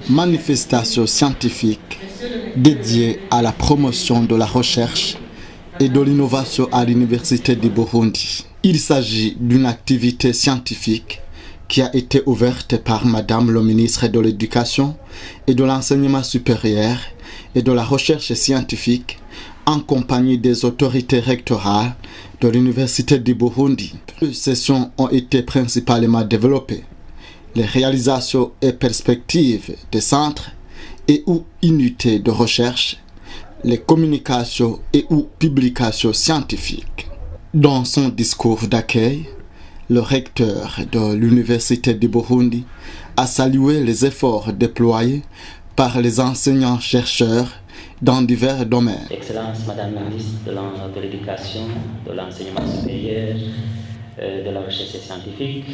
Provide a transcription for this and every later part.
manifestation scientifique dédiée à la promotion de la recherche et de l'innovation à l'Université du Burundi. Il s'agit d'une activité scientifique qui a été ouverte par Madame le ministre de l'Éducation et de l'Enseignement supérieur et de la Recherche scientifique en compagnie des autorités rectorales de l'Université du Burundi. Les sessions ont été principalement développées. Les réalisations et perspectives des centres et ou unités de recherche, les communications et ou publications scientifiques. Dans son discours d'accueil, le recteur de l'Université du Burundi a salué les efforts déployés par les enseignants-chercheurs dans divers domaines. Excellence, Madame la ministre de l'Éducation, de l'Enseignement supérieur, de la Recherche scientifique,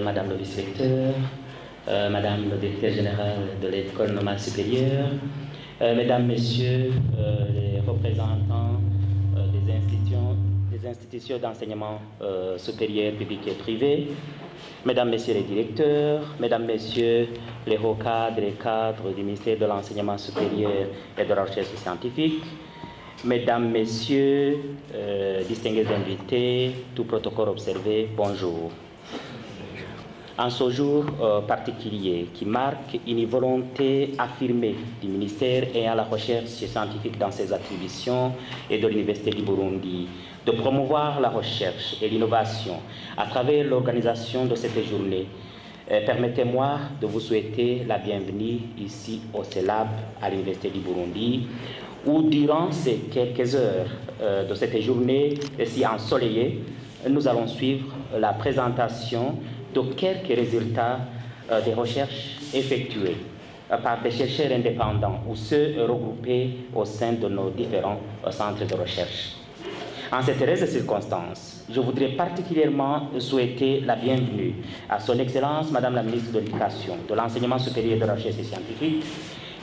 Madame le vice-recteur, Madame le directeur général de l'École normale supérieure, Mesdames, Messieurs les représentants des institutions d'enseignement supérieur, public et privé, Mesdames, Messieurs les directeurs, Mesdames, Messieurs les hauts cadres et cadres du ministère de l'Enseignement supérieur et de la Recherche scientifique, Mesdames, Messieurs, distingués invités, tout protocole observé, bonjour. En ce jour particulier qui marque une volonté affirmée du ministère et à la recherche scientifique dans ses attributions et de l'Université du Burundi de promouvoir la recherche et l'innovation à travers l'organisation de cette journée, permettez-moi de vous souhaiter la bienvenue ici au CELAB à l'Université du Burundi, où durant ces quelques heures de cette journée si ensoleillée, nous allons suivre la présentation de quelques résultats des recherches effectuées par des chercheurs indépendants ou ceux regroupés au sein de nos différents centres de recherche. En cette heureuse circonstance, je voudrais particulièrement souhaiter la bienvenue à son Excellence Madame la ministre de l'Éducation, de l'Enseignement supérieur et de la Recherche scientifique,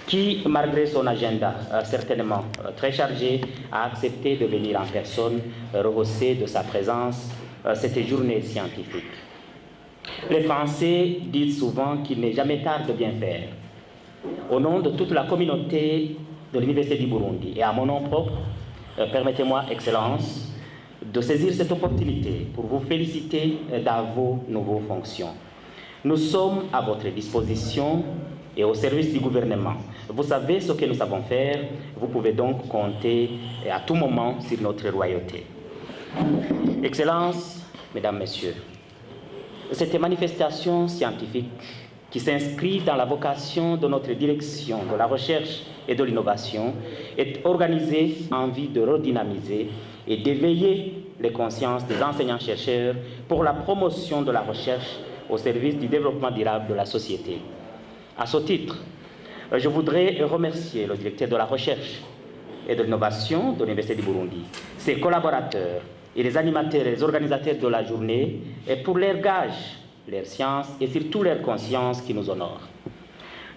qui, malgré son agenda certainement très chargé, a accepté de venir en personne rehausser de sa présence cette journée scientifique. Les Français disent souvent qu'il n'est jamais tard de bien faire. Au nom de toute la communauté de l'Université du Burundi et à mon nom propre, permettez-moi, Excellence, de saisir cette opportunité pour vous féliciter dans vos nouvelles fonctions. Nous sommes à votre disposition et au service du gouvernement. Vous savez ce que nous savons faire, vous pouvez donc compter à tout moment sur notre loyauté. Excellence, Mesdames, Messieurs, cette manifestation scientifique qui s'inscrit dans la vocation de notre direction de la recherche et de l'innovation est organisée en vue de redynamiser et d'éveiller les consciences des enseignants-chercheurs pour la promotion de la recherche au service du développement durable de la société. À ce titre, je voudrais remercier le directeur de la recherche et de l'innovation de l'Université du Burundi, ses collaborateurs et les animateurs et les organisateurs de la journée et pour leur gage, leur science et surtout leur conscience qui nous honorent.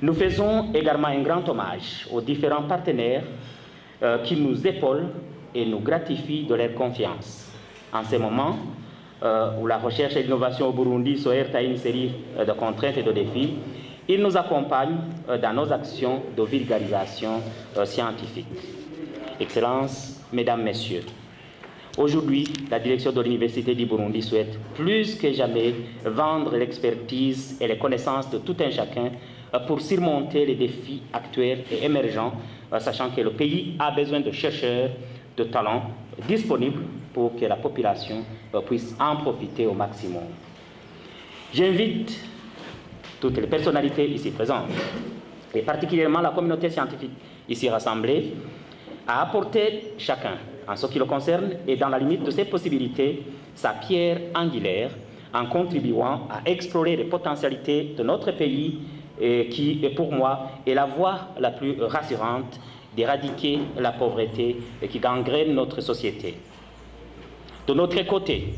Nous faisons également un grand hommage aux différents partenaires qui nous épaulent et nous gratifient de leur confiance. En ce moment où la recherche et l'innovation au Burundi se heurtent à une série de contraintes et de défis, ils nous accompagnent dans nos actions de vulgarisation scientifique. Excellences, Mesdames, Messieurs, aujourd'hui, la direction de l'Université du Burundi souhaite plus que jamais vendre l'expertise et les connaissances de tout un chacun pour surmonter les défis actuels et émergents, sachant que le pays a besoin de chercheurs, de talents disponibles pour que la population puisse en profiter au maximum. J'invite toutes les personnalités ici présentes, et particulièrement la communauté scientifique ici rassemblée, à apporter chacun, en ce qui le concerne et dans la limite de ses possibilités, sa pierre angulaire en contribuant à explorer les potentialités de notre pays qui, pour moi, est la voie la plus rassurante d'éradiquer la pauvreté qui gangrène notre société. De notre côté,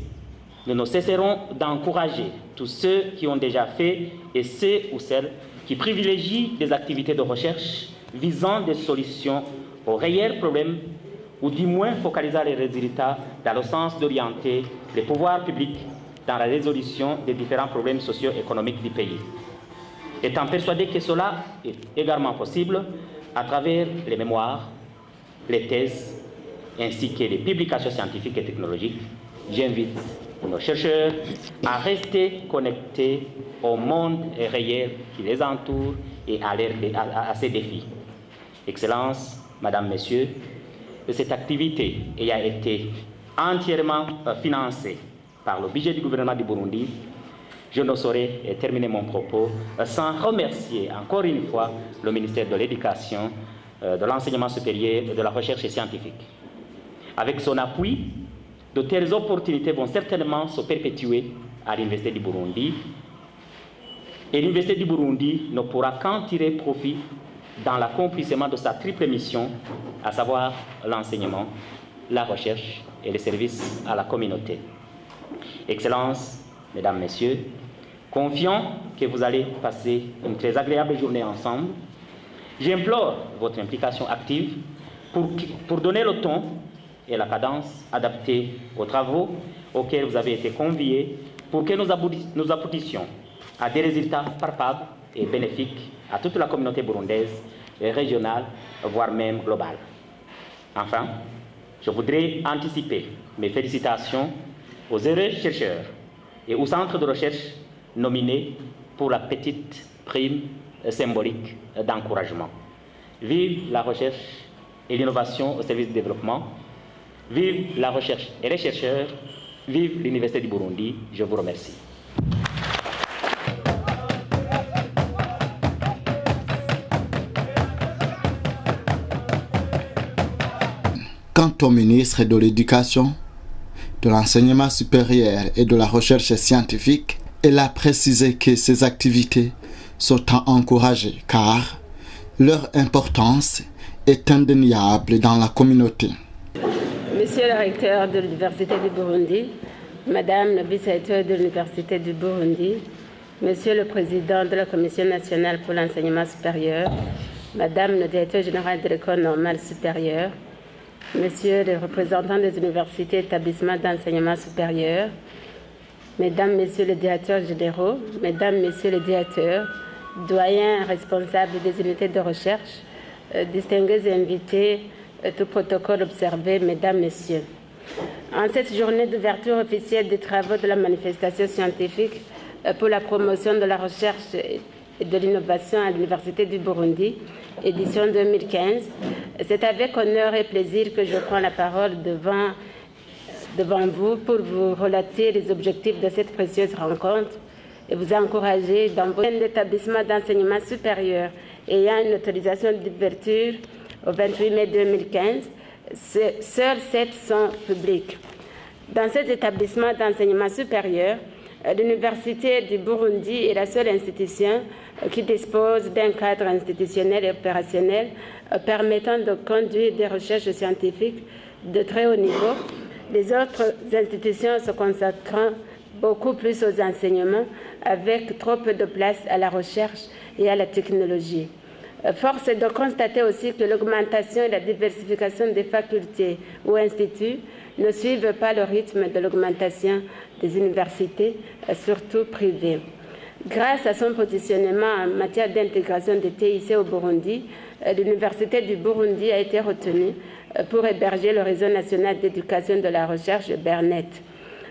nous ne cesserons d'encourager tous ceux qui ont déjà fait et ceux ou celles qui privilégient des activités de recherche visant des solutions aux réels problèmes ou du moins focalisant les résultats dans le sens d'orienter les pouvoirs publics dans la résolution des différents problèmes socio-économiques du pays. Étant persuadé que cela est également possible à travers les mémoires, les thèses, ainsi que les publications scientifiques et technologiques, j'invite nos chercheurs à rester connectés au monde réel qui les entoure et à ces défis. Excellences, Mesdames, Messieurs, cette activité ayant été entièrement financée par le budget du gouvernement du Burundi, je ne saurais terminer mon propos sans remercier encore une fois le ministère de l'Éducation, de l'Enseignement supérieur et de la Recherche scientifique. Avec son appui, de telles opportunités vont certainement se perpétuer à l'Université du Burundi. Et l'Université du Burundi ne pourra qu'en tirer profit dans l'accomplissement de sa triple mission, à savoir l'enseignement, la recherche et les services à la communauté. Excellences, Mesdames, Messieurs, confiant que vous allez passer une très agréable journée ensemble, j'implore votre implication active pour donner le ton et la cadence adaptée aux travaux auxquels vous avez été conviés pour que nous aboutissions à des résultats palpables et bénéfiques à toute la communauté burundaise et régionale, voire même globale. Enfin, je voudrais anticiper mes félicitations aux heureux chercheurs et aux centres de recherche nominés pour la petite prime symbolique d'encouragement. Vive la recherche et l'innovation au service du développement. Vive la recherche et les chercheurs. Vive l'Université du Burundi. Je vous remercie. Quant au ministre de l'Éducation, de l'Enseignement supérieur et de la Recherche scientifique, elle a précisé que ces activités sont à encourager car leur importance est indéniable dans la communauté. Monsieur le recteur de l'Université du Burundi, Madame le vice-recteur de l'Université du Burundi, Monsieur le président de la Commission nationale pour l'enseignement supérieur, Madame le directeur général de l'École normale supérieure, Messieurs les représentants des universités et établissements d'enseignement supérieur, Mesdames, Messieurs les directeurs généraux, Mesdames, Messieurs les directeurs, doyens responsables des unités de recherche, distingués invités, tout protocole observé, Mesdames, Messieurs. En cette journée d'ouverture officielle des travaux de la manifestation scientifique pour la promotion de la recherche et de l'innovation à l'Université du Burundi, édition 2015, c'est avec honneur et plaisir que je prends la parole devant vous pour vous relater les objectifs de cette précieuse rencontre et vous encourager dans vos établissements d'enseignement supérieur ayant une autorisation d'ouverture au 28 mai 2015, seuls 7 sont publics. Dans ces établissements d'enseignement supérieur, l'Université du Burundi est la seule institution qui dispose d'un cadre institutionnel et opérationnel permettant de conduire des recherches scientifiques de très haut niveau. Les autres institutions se consacrant beaucoup plus aux enseignements avec trop peu de place à la recherche et à la technologie. Force est de constater aussi que l'augmentation et la diversification des facultés ou instituts ne suivent pas le rythme de l'augmentation des universités, surtout privées. Grâce à son positionnement en matière d'intégration des TIC au Burundi, l'Université du Burundi a été retenue pour héberger le réseau national d'éducation de la recherche BERNET.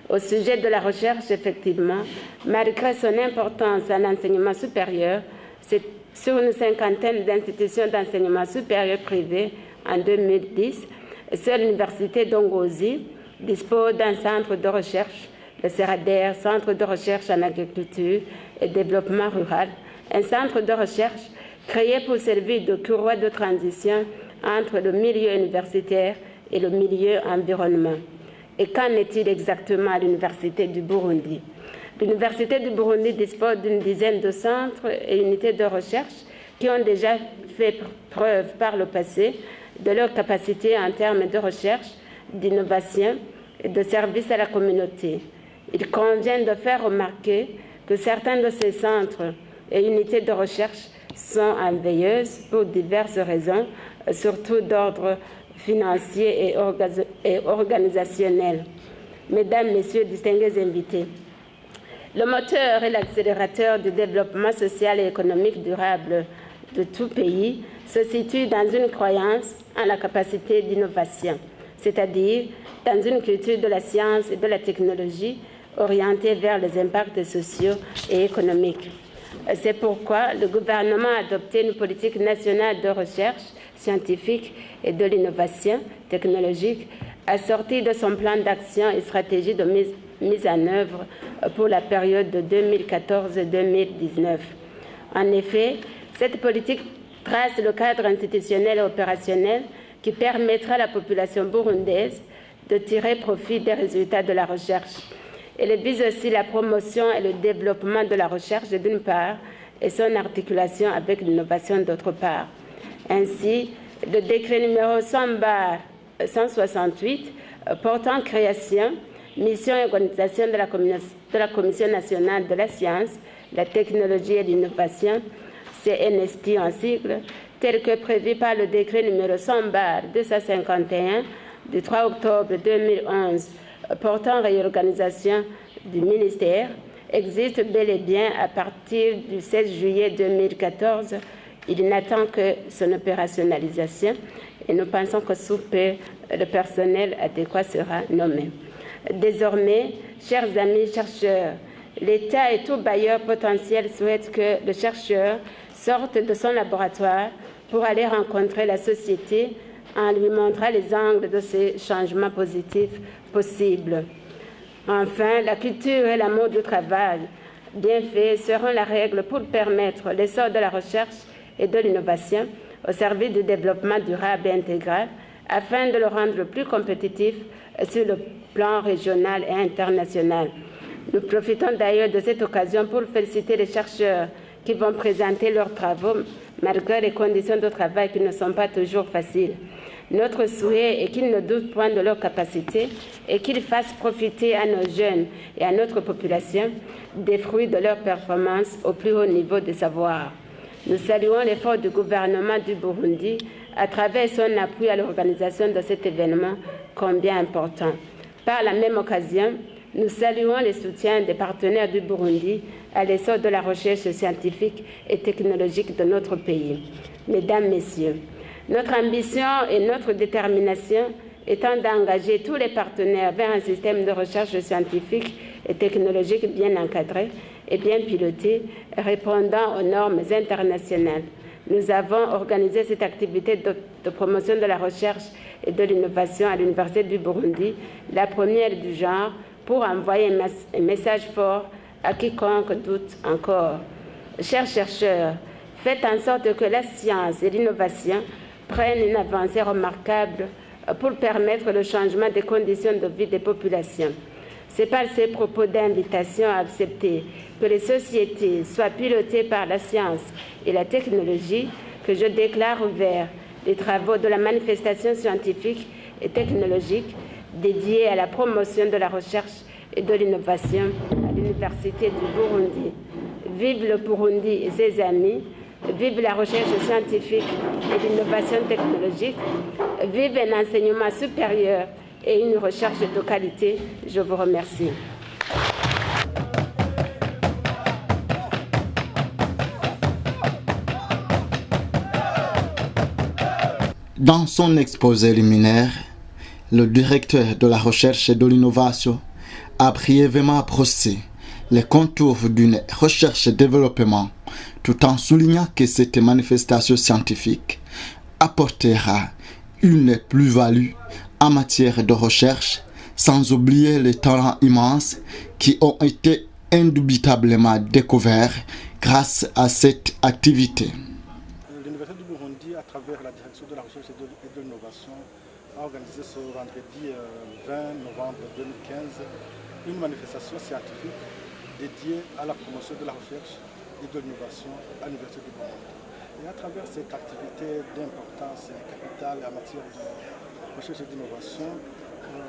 Au sujet de la recherche, effectivement, malgré son importance à l'enseignement supérieur, c'est sur une cinquantaine d'institutions d'enseignement supérieur privées en 2010, seule l'Université d'Ongozi dispose d'un centre de recherche, le CERADER, Centre de recherche en agriculture et développement rural, un centre de recherche créé pour servir de courroie de transition entre le milieu universitaire et le milieu environnement. Et qu'en est-il exactement à l'Université du Burundi? L'Université du Burundi dispose d'une dizaine de centres et unités de recherche qui ont déjà fait preuve par le passé de leur capacité en termes de recherche, d'innovation et de service à la communauté. Il convient de faire remarquer que certains de ces centres et unités de recherche sont en veilleuse pour diverses raisons, surtout d'ordre financier et organisationnel. Mesdames, Messieurs, distingués invités, Le moteur et l'accélérateur du développement social et économique durable de tout pays se situe dans une croyance en la capacité d'innovation, c'est-à-dire dans une culture de la science et de la technologie orientée vers les impacts sociaux et économiques. C'est pourquoi le gouvernement a adopté une politique nationale de recherche scientifique et de l'innovation technologique assortie de son plan d'action et stratégie de mise en œuvre pour la période de 2014-2019. En effet, cette politique trace le cadre institutionnel et opérationnel qui permettra à la population burundaise de tirer profit des résultats de la recherche. Elle vise aussi la promotion et le développement de la recherche d'une part et son articulation avec l'innovation d'autre part. Ainsi, le décret numéro 100/168 portant création, mission et organisation de la Commission nationale de la science, la technologie et l'innovation, CNST en sigle, tel que prévu par le décret numéro 100/251 du 3 octobre 2011 portant réorganisation du ministère, existe bel et bien à partir du 16 juillet 2014. Il n'attend que son opérationnalisation et nous pensons que sous peu, le personnel adéquat sera nommé. Désormais, chers amis chercheurs, l'État et tout bailleur potentiel souhaitent que le chercheur sorte de son laboratoire pour aller rencontrer la société en lui montrant les angles de ces changements positifs possibles. Enfin, la culture et l'amour du travail bien fait seront la règle pour permettre l'essor de la recherche et de l'innovation au service du développement durable et intégral afin de le rendre plus compétitif sur le plan régional et international. Nous profitons d'ailleurs de cette occasion pour féliciter les chercheurs qui vont présenter leurs travaux malgré les conditions de travail qui ne sont pas toujours faciles. Notre souhait est qu'ils ne doutent point de leur capacité et qu'ils fassent profiter à nos jeunes et à notre population des fruits de leur performance au plus haut niveau de savoir. Nous saluons l'effort du gouvernement du Burundi à travers son appui à l'organisation de cet événement combien important. Par la même occasion, nous saluons le soutien des partenaires du Burundi à l'essor de la recherche scientifique et technologique de notre pays. Mesdames, Messieurs, notre ambition et notre détermination étant d'engager tous les partenaires vers un système de recherche scientifique et technologique bien encadré et bien piloté, répondant aux normes internationales. Nous avons organisé cette activité de promotion de la recherche et de l'innovation à l'Université du Burundi, la première du genre, pour envoyer un message fort à quiconque doute encore. Chers chercheurs, faites en sorte que la science et l'innovation prennent une avancée remarquable pour permettre le changement des conditions de vie des populations. C'est par ces propos d'invitation à accepter que les sociétés soient pilotées par la science et la technologie que je déclare ouvert les travaux de la manifestation scientifique et technologique dédiée à la promotion de la recherche et de l'innovation à l'Université du Burundi. Vive le Burundi et ses amis, vive la recherche scientifique et l'innovation technologique, vive un enseignement supérieur et une recherche de qualité. Je vous remercie. Dans son exposé liminaire, le directeur de la recherche et de l'innovation a brièvement approché les contours d'une recherche et développement, tout en soulignant que cette manifestation scientifique apportera une plus-value en matière de recherche, sans oublier les talents immenses qui ont été indubitablement découverts grâce à cette activité. L'Université du Burundi, à travers la direction de la recherche et de l'innovation, a organisé ce vendredi 20 novembre 2015 une manifestation scientifique dédiée à la promotion de la recherche et de l'innovation à l'Université du Burundi. Et à travers cette activité d'importance capitale en matière de recherche et d'innovation,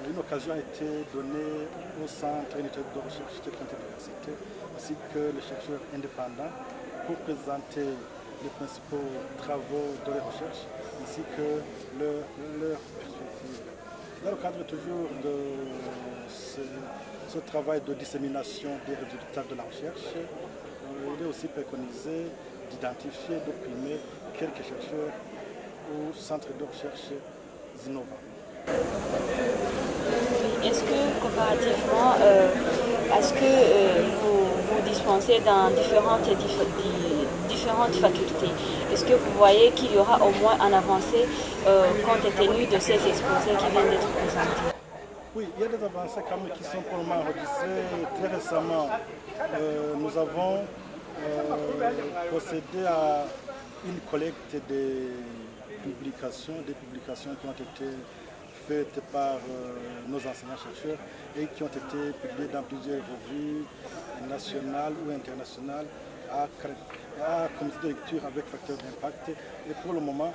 une occasion a été donnée au Centre unitaire de recherche de l'université ainsi que les chercheurs indépendants pour présenter les principaux travaux de la recherche ainsi que leur perspective. Dans le cadre toujours de ce travail de dissémination des résultats de la recherche, il est aussi préconisé d'identifier, d'opprimer quelques chercheurs ou centres de recherche innovants. Est-ce que comparativement à ce que vous dispensez dans différentes facultés, est-ce que vous voyez qu'il y aura au moins un avancée compte tenu de ces exposés qui viennent d'être présentés? Oui, il y a des avancées quand même qui sont pour le moment enregistrées. Très récemment, nous avons procédé à une collecte des publications qui ont été faites par nos enseignants-chercheurs et qui ont été publiées dans plusieurs revues nationales ou internationales à comité de lecture avec facteur d'impact. Et pour le moment,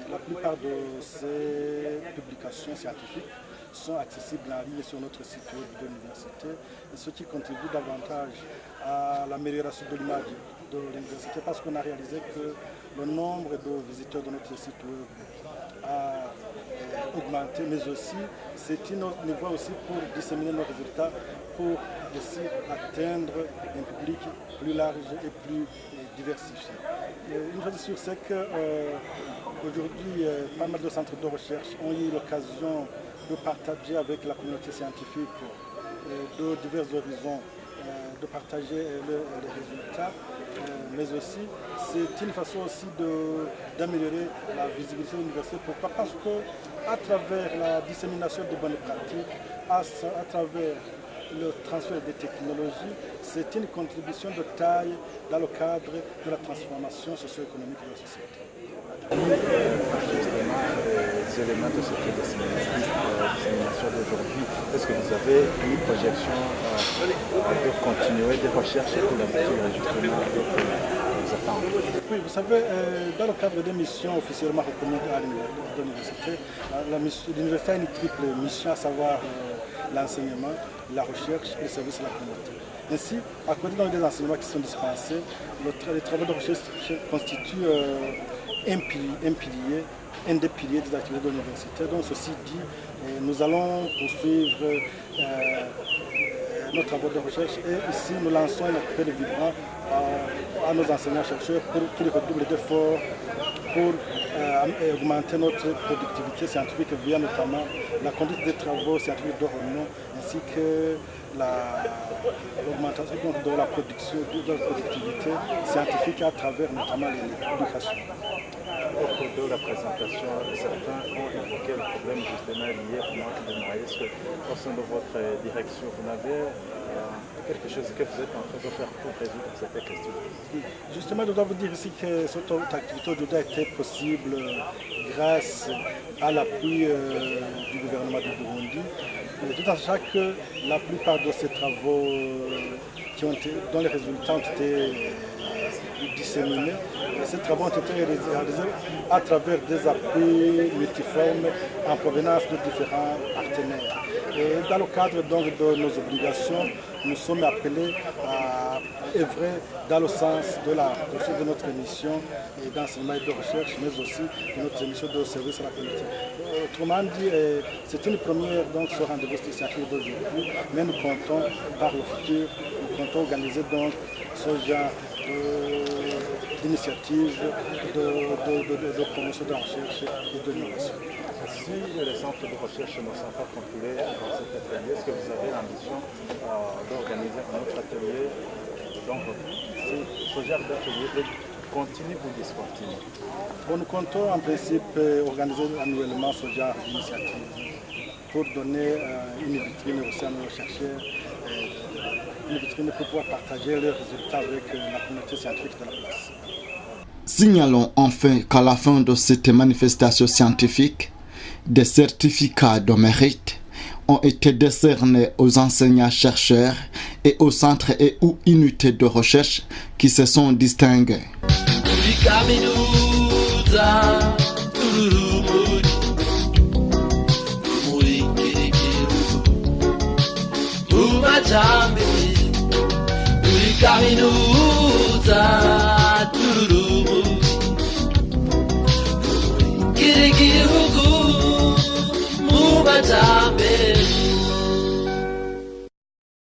la plupart de ces publications scientifiques sont accessibles en ligne sur notre site web de l'université, ce qui contribue davantage à l'amélioration de l'image de l'université parce qu'on a réalisé que le nombre de visiteurs de notre site web a augmenté, mais aussi c'est une voie aussi pour disséminer nos résultats, pour aussi atteindre un public plus large et plus diversifié. Une chose sûre, c'est qu'aujourd'hui, pas mal de centres de recherche ont eu l'occasion de partager avec la communauté scientifique de divers horizons, de partager les résultats, mais aussi c'est une façon aussi d'améliorer la visibilité de l'université. Pourquoi? Parce qu'à travers la dissémination des bonnes pratiques, à travers le transfert des technologies, c'est une contribution de taille dans le cadre de la transformation socio-économique de la société. Justement, les éléments de cette dissémination d'aujourd'hui, est-ce que vous avez une projection de continuer des recherches pour l'aboutir justement à vos attentes? Oui, vous savez, dans le cadre des missions officiellement reconnues à l'université, l'université a une triple mission, à savoir l'enseignement, la recherche et le service à la communauté. Ainsi, à côté des enseignements qui sont dispensés, les travaux de recherche constituent un des piliers des activités de l'université. Donc, ceci dit, nous allons poursuivre nos travaux de recherche et ici nous lançons un appel vibrant à nos enseignants-chercheurs pour qu'ils redoublent d'efforts pour augmenter notre productivité scientifique via notamment la conduite des travaux scientifiques de renom ainsi que l'augmentation de la production, de la productivité scientifique à travers notamment les publications. Au cours de la présentation, certains ont évoqué le problème justement lié au manque de moyens. Est-ce qu'au sein de votre direction, vous avez quelque chose que vous êtes en train de faire pour résoudre cette question? Justement, je dois vous dire ici que cette activité aujourd'hui a été possible grâce à l'appui du gouvernement du Burundi, tout en sachant que la plupart de ces travaux dont les résultats ont été disséminés, ces travaux ont été réalisés à travers des appuis multiformes en provenance de différents partenaires. Et dans le cadre donc de nos obligations, nous sommes appelés à œuvrer dans le sens de notre mission d'enseignement et de recherche, mais aussi de notre mission de service à la communauté. Autrement dit, c'est une première donc ce rendez-vous scientifique d'aujourd'hui, mais nous comptons par le futur, nous comptons organiser donc ce genre d'initiatives de promotion de la recherche et de l'innovation. Si les centres de recherche ne sont pas compilés dans cet atelier, est-ce que vous avez l'ambition d'organiser un autre atelier? Donc, ce genre d'atelier continue ou discontinue? Bon, nous comptons en principe organiser annuellement ce genre d'initiative pour donner une vitrine aussi à nos chercheurs, une vitrine pour pouvoir partager leurs résultats avec la communauté scientifique de la place. Signalons enfin qu'à la fin de cette manifestation scientifique, des certificats de mérite ont été décernés aux enseignants-chercheurs et aux centres et ou unités de recherche qui se sont distingués. Kaminuza